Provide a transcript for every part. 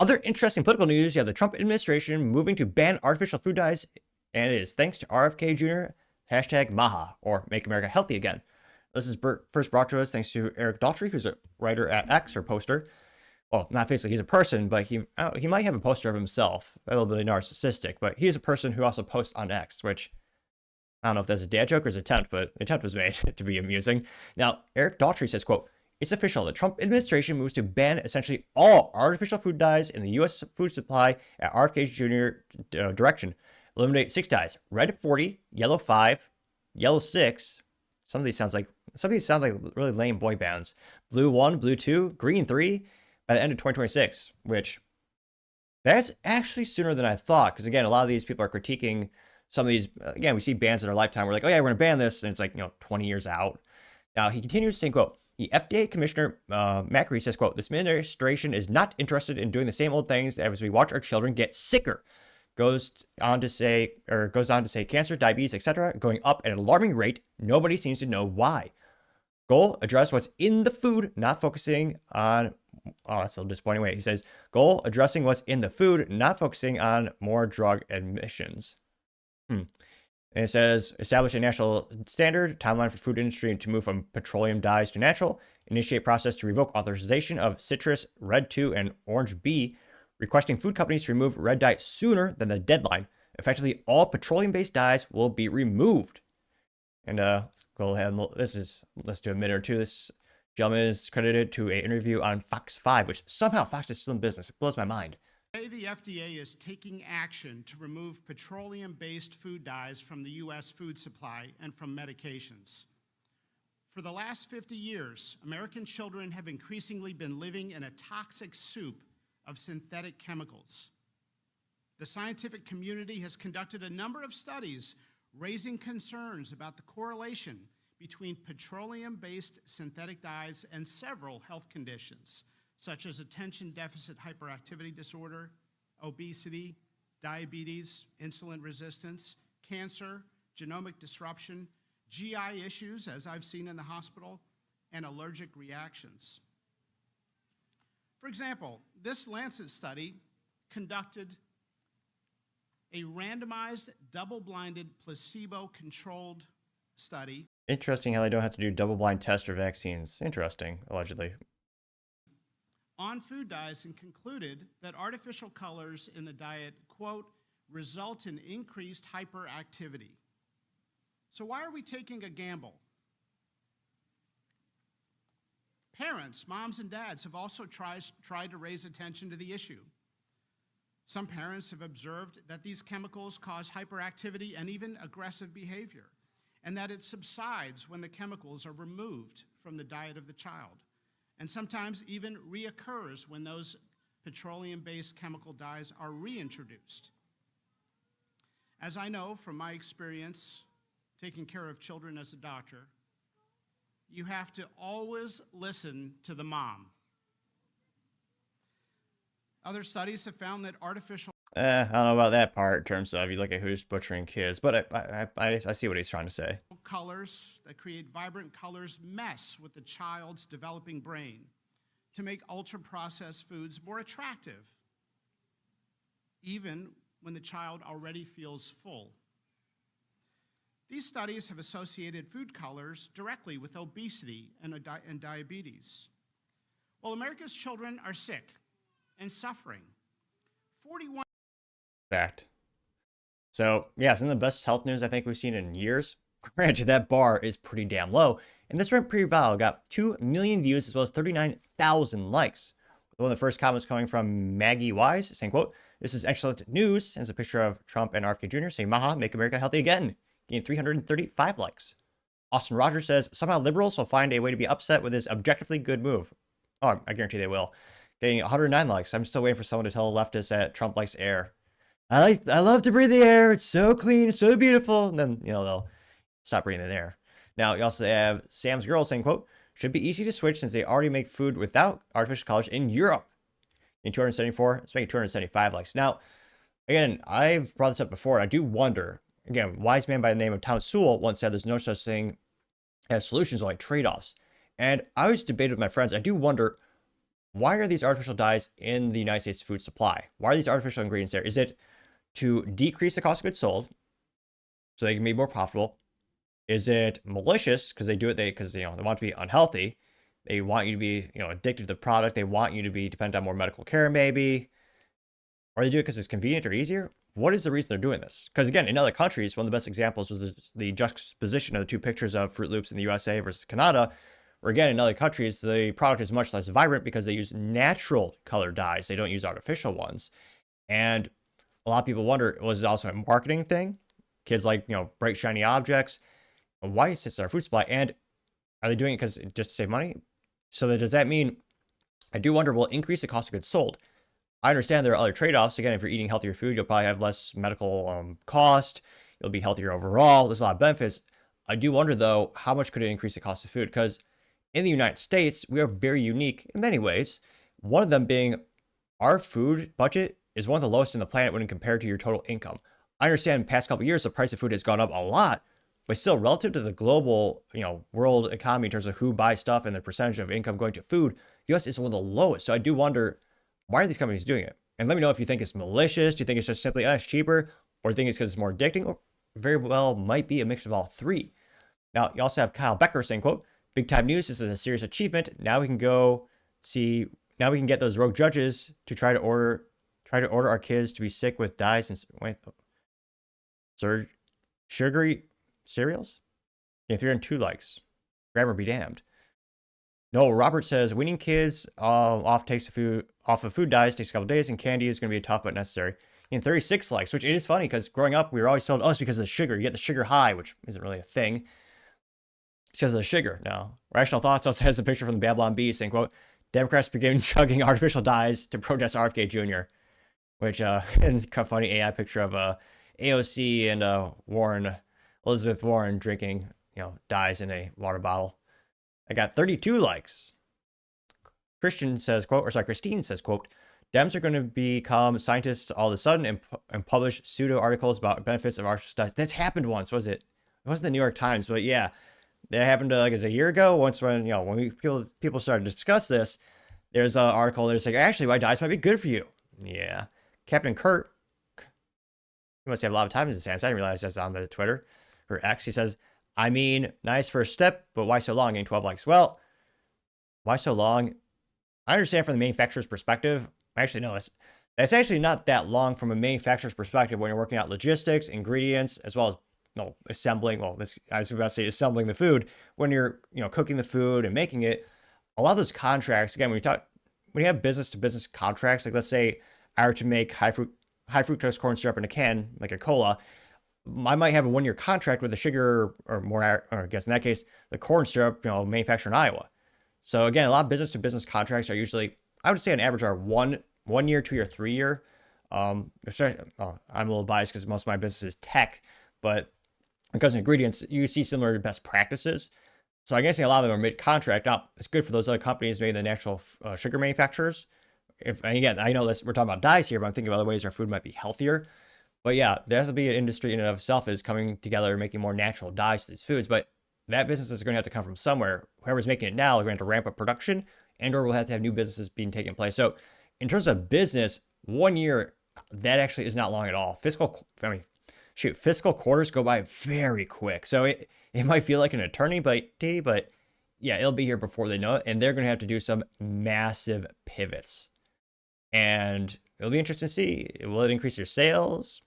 Other interesting political news, you have the Trump administration moving to ban artificial food dyes, and it is thanks to RFK Jr., hashtag MAHA, or Make America Healthy Again. This is first brought to us thanks to Eric Daltrey, who's a writer at X, or poster. Well, not physically, he's a person, but he might have a poster of himself. A little bit narcissistic, but he's a person who also posts on X, which I don't know if that's a dad joke or an attempt, but the attempt was made to be amusing. Now, Eric Daltrey says, quote, "It's official. The Trump administration moves to ban essentially all artificial food dyes in the U.S. food supply at RFK Jr. Direction. Eliminate 6 dyes: red 40, yellow 5, yellow 6. Some of these sound like really lame boy bands. Blue 1, blue 2, green 3 by the end of 2026, which that's actually sooner than I thought. Because again, a lot of these people are critiquing some of these. Again, we see bans in our lifetime. We're like, oh yeah, we're going to ban this. And it's like, 20 years out. Now, he continues saying, quote, "The FDA Commissioner Macri says, quote, this administration is not interested in doing the same old things as we watch our children get sicker. Goes on to say cancer, diabetes, etc., going up at an alarming rate. Nobody seems to know why. Goal, address what's in the food, not focusing on," oh, that's a disappointing way. He says, goal, addressing what's in the food, not focusing on more drug admissions. And it says, establish a national standard, timeline for food industry to move from petroleum dyes to natural, initiate process to revoke authorization of citrus, red 2, and orange B, requesting food companies to remove red dye sooner than the deadline. Effectively, all petroleum-based dyes will be removed. And let's go ahead and let's do a minute or two. This gentleman is credited to an interview on Fox 5, which somehow Fox is still in business. It blows my mind. Today, the FDA is taking action to remove petroleum-based food dyes from the U.S. food supply and from medications. For the last 50 years, American children have increasingly been living in a toxic soup of synthetic chemicals. The scientific community has conducted a number of studies raising concerns about the correlation between petroleum-based synthetic dyes and several health conditions, such as attention deficit hyperactivity disorder, obesity, diabetes, insulin resistance, cancer, genomic disruption, GI issues, as I've seen in the hospital, and allergic reactions. For example, this Lancet study conducted a randomized, double-blinded, placebo-controlled study. Interesting how they don't have to do double-blind tests or vaccines. Interesting, allegedly. On food dyes and concluded that artificial colors in the diet, quote, result in increased hyperactivity. So why are we taking a gamble? Parents, moms and dads, have also tried to raise attention to the issue. Some parents have observed that these chemicals cause hyperactivity and even aggressive behavior, and that it subsides when the chemicals are removed from the diet of the child, and sometimes even reoccurs when those petroleum-based chemical dyes are reintroduced. As I know from my experience taking care of children as a doctor, you have to always listen to the mom. Other studies have found that artificial... I don't know about that part in terms of you look at who's butchering kids, but I see what he's trying to say. Colors that create vibrant colors mess with the child's developing brain to make ultra-processed foods more attractive, even when the child already feels full. These studies have associated food colors directly with obesity and diabetes. Well, America's children are sick and suffering. 41 fact. So, yeah, some of the best health news I think we've seen in years. Granted, that bar is pretty damn low. And this rent pre-val got 2 million views as well as 39,000 likes. One of the first comments coming from Maggie Wise saying, quote, "This is excellent news." And it's a picture of Trump and RFK Jr. saying, "Maha, make America healthy again." Getting 335 likes. Austin Rogers says, "Somehow liberals will find a way to be upset with this objectively good move." Oh, I guarantee they will. Getting 109 likes. I'm still waiting for someone to tell the leftists that Trump likes air. I love to breathe the air. It's so clean, it's so beautiful. And then, they'll stop breathing the air. Now, you also have Sam's Girl saying, quote, "Should be easy to switch since they already make food without artificial colors in Europe." In 274, it's making 275 likes. Now, again, I've brought this up before. I do wonder, again, wise man by the name of Thomas Sewell once said there's no such thing as solutions, like trade-offs. And I always debated with my friends. I do wonder, why are these artificial dyes in the United States food supply? Why are these artificial ingredients there? Is it to decrease the cost of goods sold so they can be more profitable? Is it malicious because they do it because they want to be unhealthy? They want you to be addicted to the product. They want you to be dependent on more medical care, maybe. Or they do it because it's convenient or easier. What is the reason they're doing this? Because again, in other countries, one of the best examples was the juxtaposition of the two pictures of Fruit Loops in the USA versus Canada, where again, in other countries, the product is much less vibrant because they use natural color dyes. They don't use artificial ones. And a lot of people wonder, was it also a marketing thing? Kids like, bright, shiny objects. Why is this our food supply? And are they doing it because just to save money? So does that mean, I do wonder, will it increase the cost of goods sold? I understand there are other trade-offs. Again, if you're eating healthier food, you'll probably have less medical cost. You'll be healthier overall. There's a lot of benefits. I do wonder, though, how much could it increase the cost of food? Because in the United States, we are very unique in many ways. One of them being our food budget is one of the lowest in the planet when compared to your total income. I understand in the past couple of years, the price of food has gone up a lot, but still relative to the global, world economy in terms of who buys stuff and the percentage of income going to food, US is one of the lowest. So I do wonder, why are these companies doing it? And let me know if you think it's malicious. Do you think it's just simply, it's cheaper? Or do you think it's because it's more addicting? Or very well might be a mix of all three. Now, you also have Kyle Becker saying, quote, "Big time news. This is a serious achievement. Now we can get those rogue judges to try to order our kids to be sick with dyes and sugary cereals. If you're in 2 likes, grammar be damned." No, Robert says weaning kids off of food dyes takes a couple days, and candy is going to be tough but necessary. In 36 likes, which it is funny because growing up we were always told, it's because of the sugar. You get the sugar high, which isn't really a thing. It's because of the sugar. No. Rational Thoughts also has a picture from the Babylon Bee saying, quote, "Democrats begin chugging artificial dyes to protest RFK Jr." Which, and kind of funny AI picture of AOC and Elizabeth Warren drinking, dyes in a water bottle. I got 32 likes. Christine says, quote, "Dems are going to become scientists all of a sudden and publish pseudo articles about benefits of artificial dyes." That's happened once, was it? It wasn't the New York Times, but yeah, that happened as a year ago. Once when people started to discuss this, there's an article that's like, actually, why dyes might be good for you. Yeah, Captain Kurt, he must have a lot of time in his hands. I didn't realize that's on the Twitter or X. He says, "I mean, nice first step, but why so long?" Getting 12 likes. Well, why so long? I understand from the manufacturer's perspective. Actually, no, that's actually not that long from a manufacturer's perspective when you're working out logistics, ingredients, as well as assembling. Well, I was about to say assembling the food. When you're cooking the food and making it, a lot of those contracts. Again, when you have business to business contracts, like let's say I were to make high fructose corn syrup in a can, like a cola. I might have a 1-year contract with the sugar or I guess in that case, the corn syrup, manufactured in Iowa. So again, a lot of business to business contracts are usually, I would say on average are 1 year, 2 year, 3 year. I'm a little biased because most of my business is tech, but because of ingredients, you see similar best practices. So I'm guessing a lot of them are mid-contract. Now, it's good for those other companies, maybe the natural sugar manufacturers. And again, I know we're talking about dyes here, but I'm thinking of other ways our food might be healthier. But yeah, there has to be an industry in and of itself is coming together, making more natural dyes to these foods. But that business is going to have to come from somewhere. Whoever's making it now, they're going to have to ramp up production, or we'll have to have new businesses being taken place. So in terms of business, 1 year, that actually is not long at all. Fiscal quarters go by very quick. So it might feel like an eternity, but yeah, it'll be here before they know it. And they're going to have to do some massive pivots. And it'll be interesting to see. Will it increase your sales?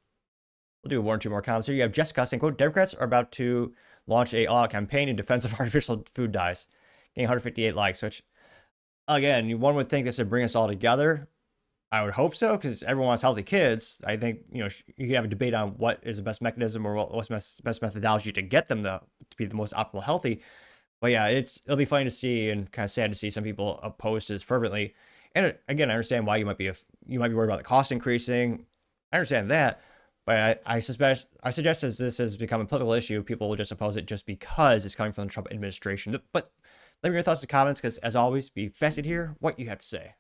We'll do 1 or 2 more comments here. You have Jessica saying, quote, "Democrats are about to launch a all-out campaign in defense of artificial food dyes." Getting 158 likes, which, again, one would think this would bring us all together. I would hope so, because everyone wants healthy kids. I think, you could have a debate on what is the best mechanism or what's the best methodology to get them to be the most optimal healthy. But yeah, it'll be funny to see and kind of sad to see some people oppose this fervently. And again, I understand why you might be worried about the cost increasing. I understand that. But I suggest as this has become a political issue, people will just oppose it just because it's coming from the Trump administration. But let me know your thoughts in the comments, because as always, be fascinated to hear what you have to say.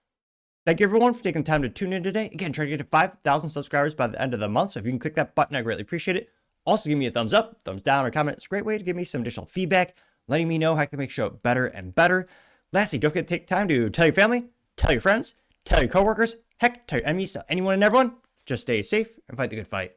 Thank you everyone for taking the time to tune in today. Again, trying to get to 5,000 subscribers by the end of the month. So if you can click that button, I greatly appreciate it. Also, give me a thumbs up, thumbs down, or comment. It's a great way to give me some additional feedback, letting me know how I can make the show better and better. Lastly, don't forget to take time to tell your family, Tell your friends, tell your coworkers, heck, tell your enemies, tell anyone and everyone. Just stay safe and fight the good fight.